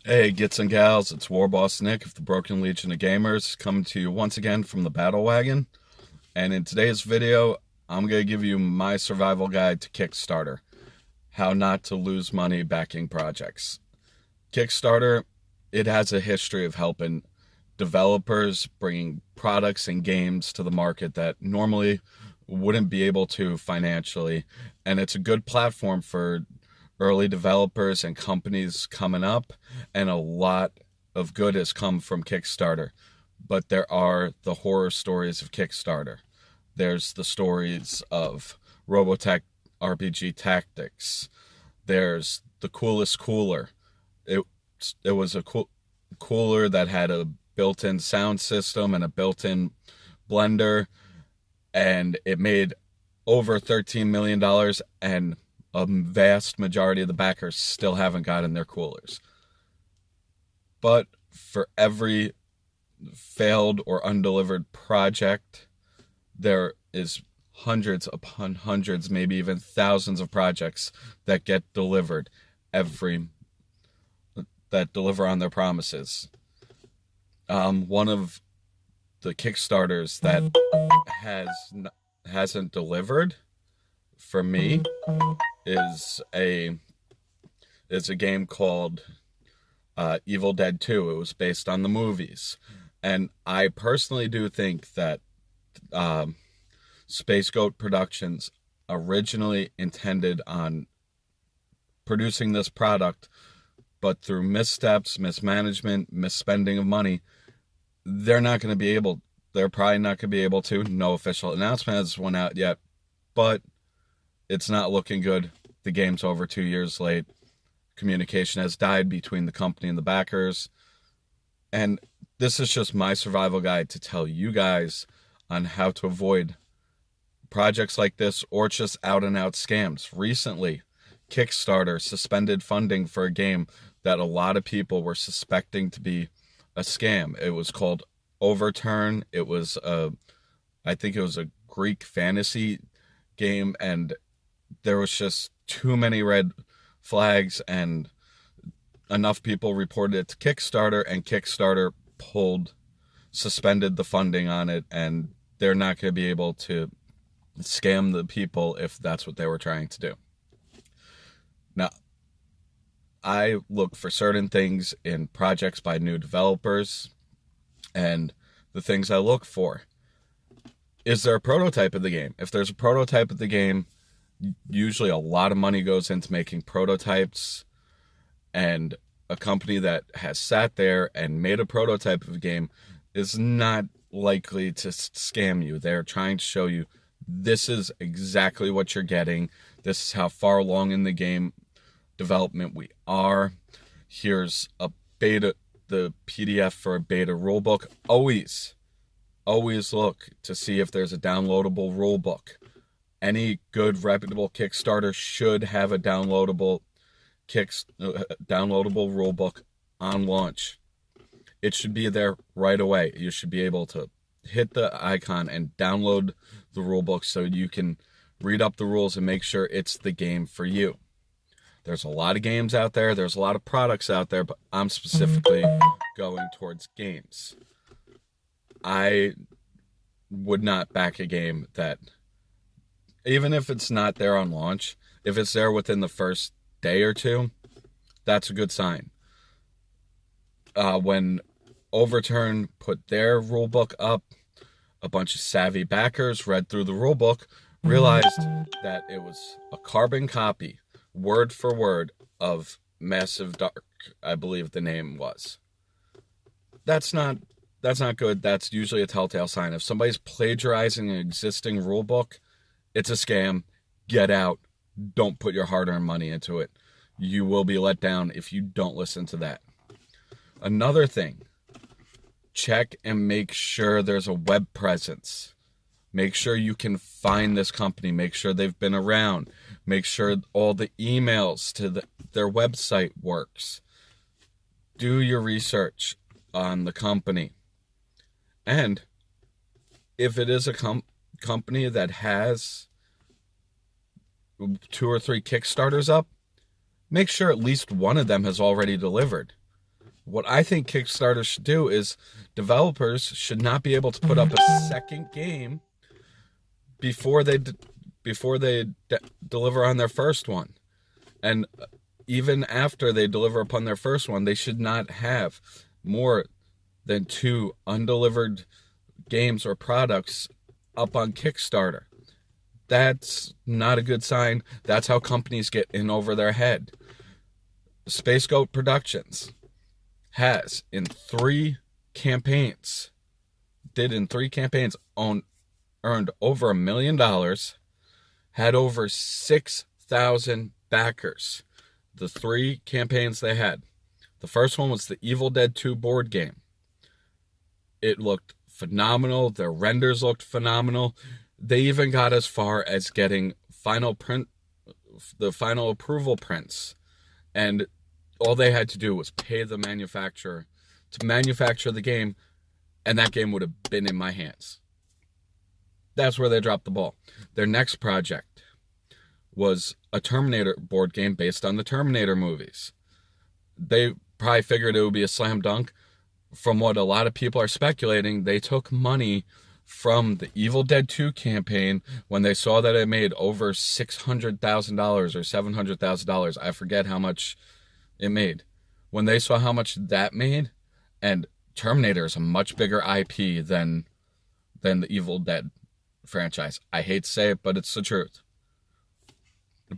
Hey, gits and gals, it's War Boss Nick of the Broken Legion of Gamers, coming to you once again from the Battle Wagon. And in today's video, I'm going to give you my survival guide to Kickstarter. How not to lose money backing projects. Kickstarter, it has a history of helping developers bringing products and games to the market that normally wouldn't be able to financially. And it's a good platform for early developers and companies coming up, and a lot of good has come from Kickstarter. But there are the horror stories of Kickstarter. There's the stories of Robotech RPG Tactics. There's the coolest cooler. It was a cooler that had a built-in sound system and a built-in blender, and it made over $13 million, and a vast majority of the backers still haven't gotten their coolers. But for every failed or undelivered project, there is hundreds upon hundreds, maybe even thousands of projects that get delivered that deliver on their promises. One of the Kickstarters that hasn't delivered for me is a game called Evil Dead 2. It was based on the movies, and I personally do think that Space Goat Productions originally intended on producing this product, but through missteps, mismanagement, misspending of money, they're probably not going to be able to. No official announcement has went out yet, but it's not looking good. The game's over 2 years late. Communication has died between the company and the backers. And this is just my survival guide to tell you guys on how to avoid projects like this or just out and out scams. Recently, Kickstarter suspended funding for a game that a lot of people were suspecting to be a scam. It was called Overturn. I think it was a Greek fantasy game, and there was just too many red flags, and enough people reported it to Kickstarter, and Kickstarter suspended the funding on it, and they're not going to be able to scam the people if that's what they were trying to do. Now, I look for certain things in projects by new developers, and the things I look for: is there a prototype of the game? If there's a prototype of the game, usually a lot of money goes into making prototypes, and a company that has sat there and made a prototype of a game is not likely to scam you. They're trying to show you this is exactly what you're getting. This is how far along in the game development we are. Here's the PDF for a beta rulebook. Always look to see if there's a downloadable rulebook. Any good, reputable Kickstarter should have a downloadable rulebook on launch. It should be there right away. You should be able to hit the icon and download the rulebook so you can read up the rules and make sure it's the game for you. There's a lot of games out there. There's a lot of products out there, but I'm specifically going towards games. I would not back a game that, even if it's not there on launch, if it's there within the first day or two, that's a good sign. When Overturn put their rulebook up, a bunch of savvy backers read through the rulebook, realized that it was a carbon copy, word for word, of Massive Dark, I believe the name was. That's not good. That's usually a telltale sign. If somebody's plagiarizing an existing rulebook, it's a scam. Get out. Don't put your hard-earned money into it. You will be let down if you don't listen to that. Another thing, check and make sure there's a web presence. Make sure you can find this company. Make sure they've been around. Make sure all the emails to their website works. Do your research on the company. And if it is a company that has 2 or 3 Kickstarters up, make sure at least one of them has already delivered. What I think Kickstarter should do is developers should not be able to put up a second game before they deliver on their first one. And even after they deliver upon their first one, they should not have more than 2 undelivered games or products up on Kickstarter. That's not a good sign. That's how companies get in over their head. Space Goat Productions has in 3 campaigns, earned over $1 million, had over 6,000 backers. The 3 campaigns they had. The first one was the Evil Dead 2 board game. It looked phenomenal. Their renders looked phenomenal. They even got as far as getting the final approval prints. And all they had to do was pay the manufacturer to manufacture the game, and that game would have been in my hands. That's where they dropped the ball. Their next project was a Terminator board game based on the Terminator movies. They probably figured it would be a slam dunk. From what a lot of people are speculating, they took money from the Evil Dead 2 campaign when they saw that it made over $600,000 or $700,000. I forget how much it made. When they saw how much that made, and Terminator is a much bigger IP than the Evil Dead franchise. I hate to say it, but it's the truth.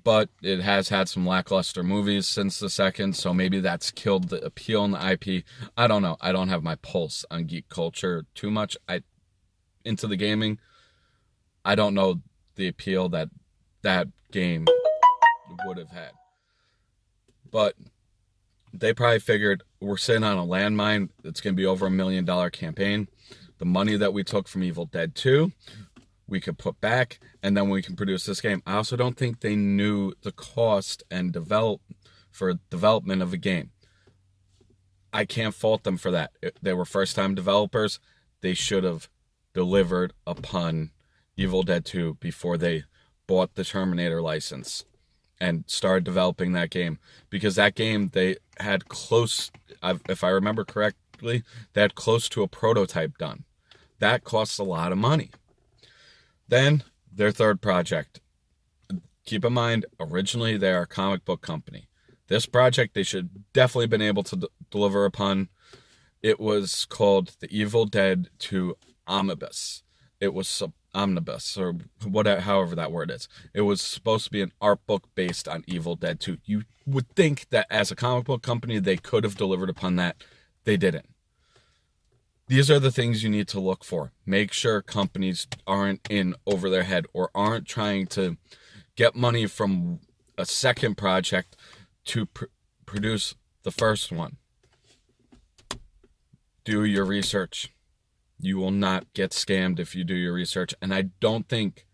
But it has had some lackluster movies since the second, so maybe that's killed the appeal in the IP. I don't know. I don't have my pulse on geek culture too much. Into the gaming, I don't know the appeal that game would have had. But they probably figured we're sitting on a landmine. It's going to be over $1 million campaign. The money that we took from Evil Dead 2, we could put back, and then we can produce this game. I also don't think they knew the cost and development of a game. I can't fault them for that. They were first-time developers. They should have delivered upon Evil Dead 2 before they bought the Terminator license and started developing that game. Because that game, they had if I remember correctly, they had close to a prototype done. That costs a lot of money. Then, their third project. Keep in mind, originally they are a comic book company. This project they should definitely been able to deliver upon. It was called The Evil Dead 2 Omnibus. It was omnibus, or whatever, however that word is. It was supposed to be an art book based on Evil Dead 2. You would think that as a comic book company, they could have delivered upon that. They didn't. These are the things you need to look for. Make sure companies aren't in over their head or aren't trying to get money from a second project to produce the first one. Do your research. You will not get scammed if you do your research. And I don't think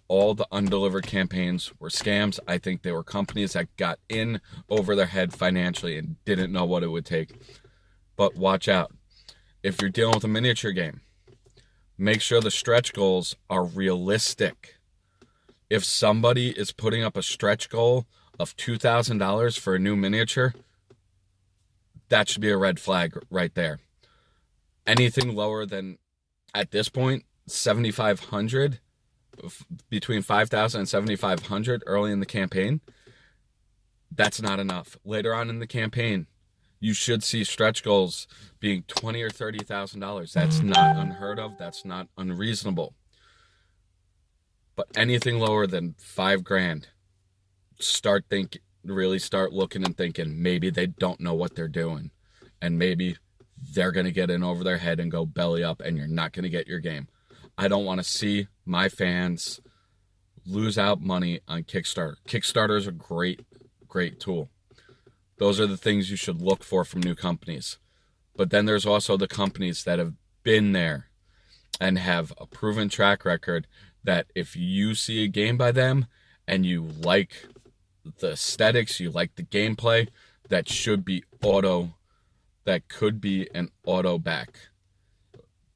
all the undelivered campaigns were scams. I think they were companies that got in over their head financially and didn't know what it would take. But watch out. If you're dealing with a miniature game, make sure the stretch goals are realistic. If somebody is putting up a stretch goal of $2,000 for a new miniature, that should be a red flag right there. Anything lower than, at this point, $7,500, between $5,000 and $7,500 early in the campaign, that's not enough. Later on in the campaign, you should see stretch goals being $20,000 or $30,000. That's not unheard of. That's not unreasonable. But anything lower than $5,000, really start looking and thinking maybe they don't know what they're doing, and maybe they're going to get in over their head and go belly up, and you're not going to get your game. I don't want to see my fans lose out money on Kickstarter. Kickstarter is a great, great tool. Those are the things you should look for from new companies. But then there's also the companies that have been there and have a proven track record that if you see a game by them and you like the aesthetics, you like the gameplay, that could be an auto back.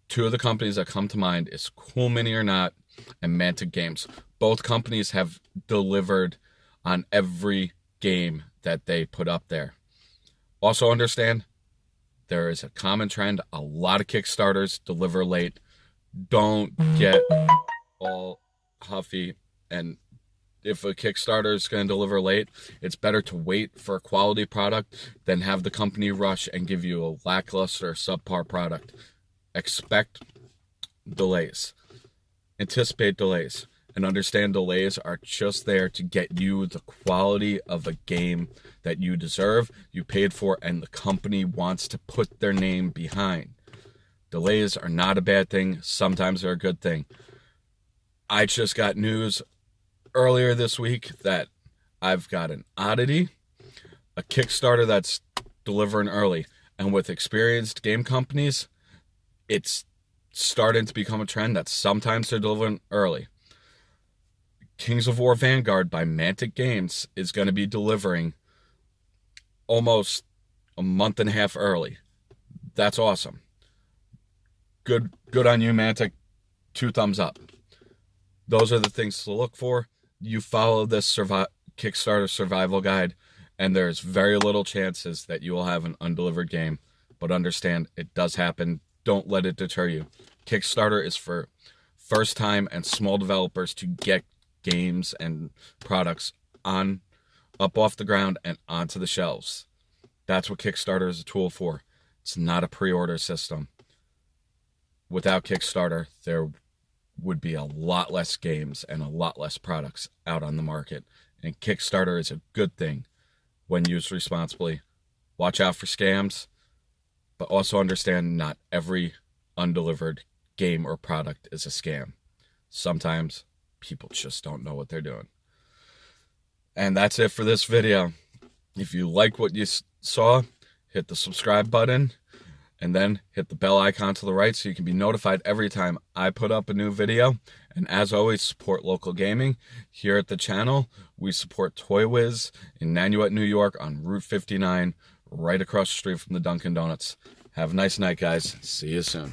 Two of the companies that come to mind is Cool Mini or Not and Mantic Games. Both companies have delivered on every game that they put up there. Also understand, there is a common trend. A lot of Kickstarters deliver late. Don't get all huffy, and if a Kickstarter is going to deliver late, it's better to wait for a quality product than have the company rush and give you a lackluster, subpar product. Expect delays. Anticipate delays. And understand delays are just there to get you the quality of a game that you deserve, you paid for, and the company wants to put their name behind. Delays are not a bad thing. Sometimes they're a good thing. I just got news earlier this week that I've got an oddity, a Kickstarter that's delivering early. And with experienced game companies, it's starting to become a trend that sometimes they're delivering early. Kings of War Vanguard by Mantic Games is going to be delivering almost a month and a half early. That's awesome. Good on you, Mantic. 2 thumbs up. Those are the things to look for. You follow this Kickstarter survival guide, and there's very little chances that you will have an undelivered game. But understand, it does happen. Don't let it deter you. Kickstarter is for first-time and small developers to get games and products up off the ground and onto the shelves. That's what Kickstarter is a tool for. It's not a pre-order system. Without Kickstarter, there would be a lot less games and a lot less products out on the market. And Kickstarter is a good thing when used responsibly. Watch out for scams, but also understand not every undelivered game or product is a scam. Sometimes people just don't know what they're doing. And that's it for this video. If you like what you saw, hit the subscribe button and then hit the bell icon to the right so you can be notified every time I put up a new video. And as always, support local gaming. Here at the channel, we support Toy Wiz in Nanuet, New York on Route 59, right across the street from the Dunkin' Donuts. Have a nice night, guys. See you soon.